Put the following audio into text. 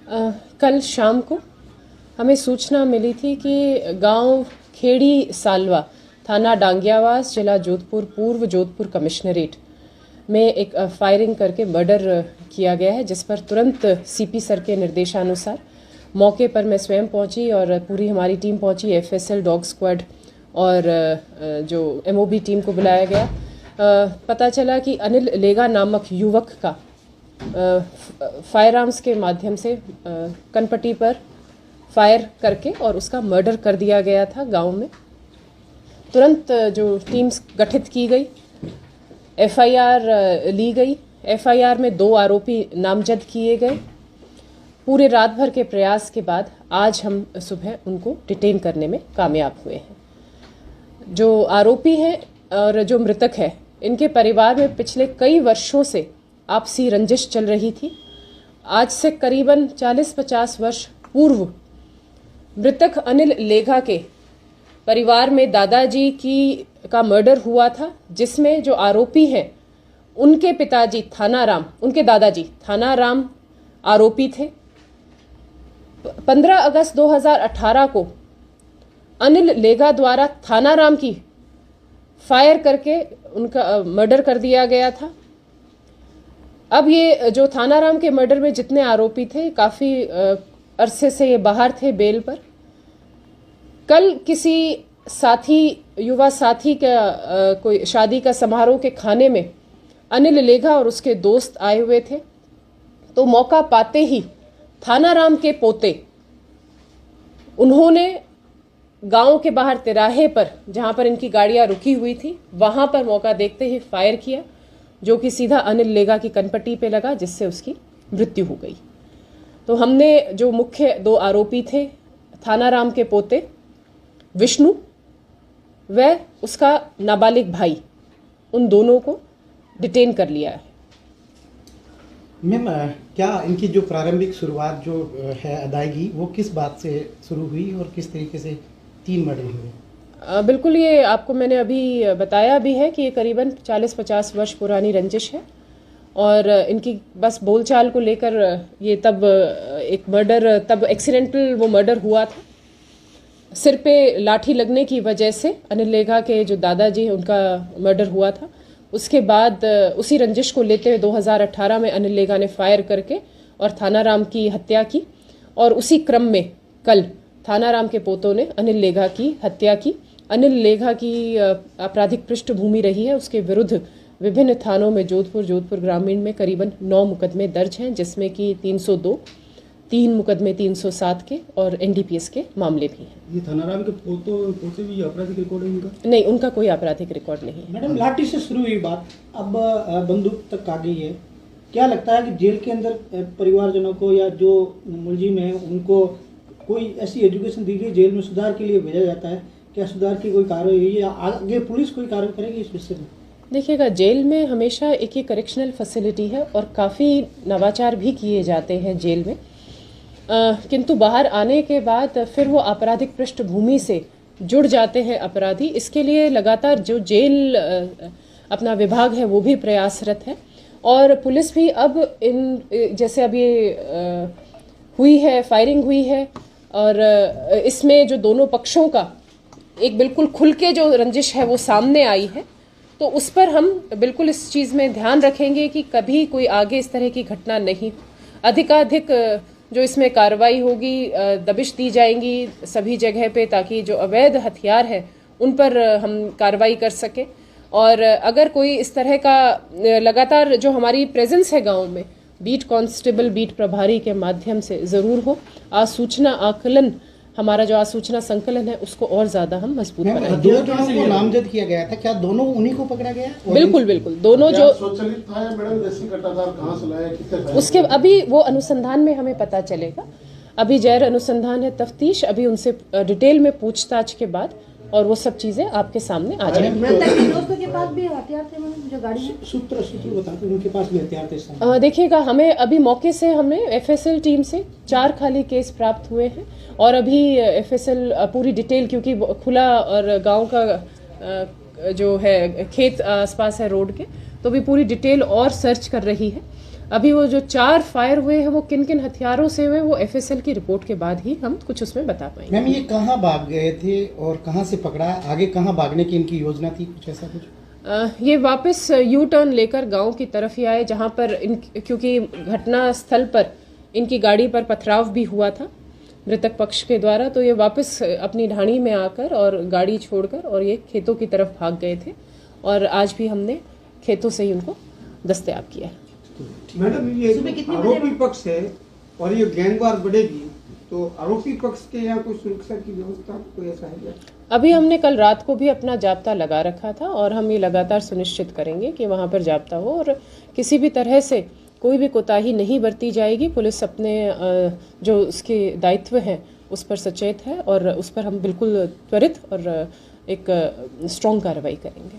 कल शाम को हमें सूचना मिली थी कि गांव खेड़ी सालवा, थाना डांगियावास, जिला जोधपुर, पूर्व जोधपुर कमिश्नरेट में एक फायरिंग करके मर्डर किया गया है, जिस पर तुरंत सीपी सर के निर्देशानुसार मौके पर मैं स्वयं पहुंची और पूरी हमारी टीम पहुंची। एफएसएल, डॉग स्क्वाड और जो एमओबी टीम को बुलाया गया। पता चला कि अनिल लेगा नामक युवक का फायर आर्म्स के माध्यम से कनपट्टी पर फायर करके और उसका मर्डर कर दिया गया था गांव में। तुरंत जो टीम्स गठित की गई, एफआईआर ली गई। एफआईआर में 2 आरोपी नामजद किए गए। पूरे रात भर के प्रयास के बाद आज हम सुबह उनको डिटेन करने में कामयाब हुए हैं। जो आरोपी हैं और जो मृतक है, इनके परिवार में पिछले कई वर्षों से आपसी रंजिश चल रही थी। आज से करीबन 40-50 वर्ष पूर्व मृतक अनिल लेगा के परिवार में दादाजी का मर्डर हुआ था, जिसमें जो आरोपी हैं उनके पिताजी थानाराम, उनके दादाजी थानाराम आरोपी थे। 15 अगस्त 2018 को अनिल लेगा द्वारा थानाराम की फायर करके उनका मर्डर कर दिया गया था। अब ये जो थानाराम के मर्डर में जितने आरोपी थे, काफ़ी अरसे से ये बाहर थे बेल पर। कल किसी युवा साथी का कोई शादी का समारोह के खाने में अनिल लेगा और उसके दोस्त आए हुए थे, तो मौका पाते ही थानाराम के पोते, उन्होंने गांव के बाहर तिराहे पर, जहां पर इनकी गाड़ियां रुकी हुई थी, वहां पर मौका देखते ही फायर किया, जो कि सीधा अनिल लेगा की कनपट्टी पे लगा, जिससे उसकी मृत्यु हो गई। तो हमने जो मुख्य 2 आरोपी थे, थानाराम के पोते विष्णु व उसका नाबालिग भाई, उन दोनों को डिटेन कर लिया है। मैम, क्या इनकी जो प्रारंभिक शुरुआत जो है अदायगी, वो किस बात से शुरू हुई और किस तरीके से 3 मर्डर हुए? बिल्कुल, ये आपको मैंने अभी बताया भी है कि ये करीबन 40-50 वर्ष पुरानी रंजिश है और इनकी बस बोलचाल को लेकर ये तब एक्सीडेंटल वो मर्डर हुआ था। सिर पे लाठी लगने की वजह से अनिल लेगा के जो दादाजी हैं उनका मर्डर हुआ था। उसके बाद उसी रंजिश को लेते हुए 2018 में अनिल लेगा ने फायर करके और थानाराम की हत्या की, और उसी क्रम में कल थानाराम के पोतों ने अनिल लेगा की हत्या की। अनिल लेगा की आपराधिक पृष्ठभूमि रही है, उसके विरुद्ध विभिन्न थानों में जोधपुर ग्रामीण में करीबन 9 मुकदमे दर्ज हैं, जिसमें कि 302, 3 मुकदमे 307 के और एनडीपीएस के मामले भी हैं। ये थानाराम के पोते भी आपराधिक रिकॉर्ड है इनका? नहीं, उनका कोई आपराधिक रिकॉर्ड नहीं है। मैडम, लाठी से शुरू हुई बात अब बंदूक तक आ गई है। क्या लगता है कि जेल के अंदर परिवारजनों को या जो मुलजिम है उनको कोई ऐसी एजुकेशन दी गई, जेल में सुधार के लिए भेजा जाता है? क्या सुधार की कोई कार्रवाई हुई या आगे पुलिस कोई कार्रवाई करेगी इस विषय में? देखिएगा, जेल में हमेशा एक ही करेक्शनल फैसिलिटी है और काफ़ी नवाचार भी किए जाते हैं जेल में, किंतु बाहर आने के बाद फिर वो आपराधिक पृष्ठभूमि से जुड़ जाते हैं अपराधी। इसके लिए लगातार जो जेल अपना विभाग है वो भी प्रयासरत है, और पुलिस भी अब जैसे अब ये हुई है, फायरिंग हुई है, और इसमें जो दोनों पक्षों का एक बिल्कुल खुल के जो रंजिश है वो सामने आई है, तो उस पर हम बिल्कुल इस चीज़ में ध्यान रखेंगे कि कभी कोई आगे इस तरह की घटना नहीं। अधिकाधिक जो इसमें कार्रवाई होगी, दबिश दी जाएंगी सभी जगह पे, ताकि जो अवैध हथियार है उन पर हम कार्रवाई कर सकें। और अगर कोई इस तरह का लगातार जो हमारी प्रेजेंस है गांव में, बीट कांस्टेबल, बीट प्रभारी के माध्यम से ज़रूर हो, आसूचना आकलन, हमारा जो आसूचना संकलन है उसको और ज़्यादा हम मजबूत बनाएंगे। 2 जनों को नामजद किया गया था, क्या दोनों उन्हीं को पकड़ा गया? बिल्कुल, दोनों जो स्वचालित था मैडम, देसी कट्टाधार कहाँ से लाया, कितने? उसके अभी वो अनुसंधान में हमें पता चलेगा। अभी जैर अनुसंधान है, तफ्तीश, अभी उनसे डिटेल में पूछताछ के बाद और वो सब चीजें आपके सामने आ जाएंगी। दोस्तों के पास भी हथियार थे जो गाड़ी में? सूत्र बताते उनके पास भी हथियार थे। देखिएगा, हमें अभी मौके से हमें एफएसएल टीम से 4 खाली केस प्राप्त हुए हैं, और अभी एफएसएल पूरी डिटेल, क्योंकि खुला और गांव का जो है खेत आसपास है रोड के, तो भी पूरी डिटेल और सर्च कर रही है। अभी वो जो 4 फायर हुए हैं वो किन किन हथियारों से हुए वो एफएसएल की रिपोर्ट के बाद ही हम कुछ उसमें बता पाएंगे। मैम ये कहाँ भाग गए थे और कहाँ से पकड़ा, आगे कहाँ भागने की इनकी योजना थी, कुछ ऐसा कुछ? ये वापस यू टर्न लेकर गांव की तरफ ही आए, जहां पर क्योंकि घटना स्थल पर इनकी गाड़ी पर पथराव भी हुआ था मृतक पक्ष के द्वारा, तो ये वापस अपनी ढाणी में आकर और गाड़ी छोड़कर और ये खेतों की तरफ भाग गए थे और आज भी हमने खेतों से ही उनको दस्तयाब किया है। मैडम ये आरोपी पक्ष है और ये गैंगवार बढ़ेगी तो आरोपी पक्ष के यहाँ कोई सुरक्षा की व्यवस्था कोई ऐसा है क्या? अभी हमने कल रात को भी अपना जाब्ता लगा रखा था और हम ये लगातार सुनिश्चित करेंगे कि वहाँ पर जाब्ता हो और किसी भी तरह से कोई भी कोताही नहीं बरती जाएगी। पुलिस अपने जो उसके दायित्व हैं उस पर सचेत है और उस पर हम बिल्कुल त्वरित और एक स्ट्रॉन्ग कार्रवाई करेंगे।